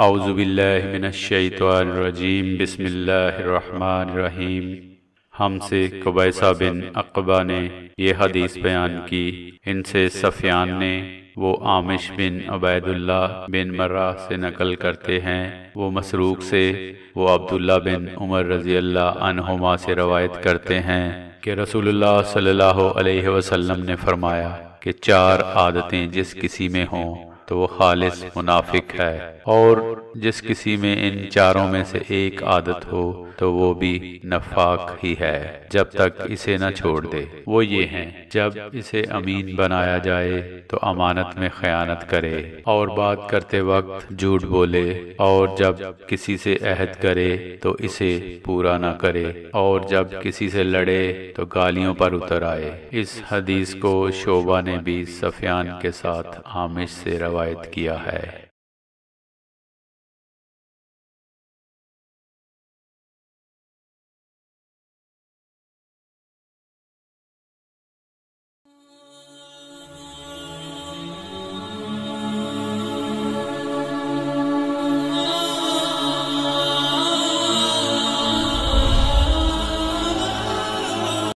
اعوذ باللہ من الشیطان الرجیم، بسم اللہ الرحمن الرحیم۔ ہم سے قبیصہ بن عقبہ نے یہ حدیث بیان کی، ان سے سفیان نے، وہ عامش بن عبید اللہ بن مرہ سے نقل کرتے ہیں، وہ مسروق سے، وہ عبداللہ بن عمر رضی اللہ عنہما سے روایت کرتے ہیں کہ رسول اللہ صلی اللہ علیہ وسلم نے فرمایا کہ 4 عادتیں جس کسی میں ہوں تو وہ خالص منافق ہے، اور جس کسی میں ان 4 میں سے ایک عادت ہو تو وہ بھی نفاق ہی ہے جب تک اسے نہ چھوڑ دے۔ وہ یہ ہیں، جب اسے امین بنایا جائے تو امانت میں خیانت کرے، اور بات کرتے وقت جھوٹ بولے، اور جب کسی سے عہد کرے تو اسے پورا نہ کرے، اور جب کسی سے لڑے تو گالیوں پر اتر آئے۔ اس حدیث کو شعبہ نے بھی سفیان کے ساتھ عامش سے روایت کیا ہے۔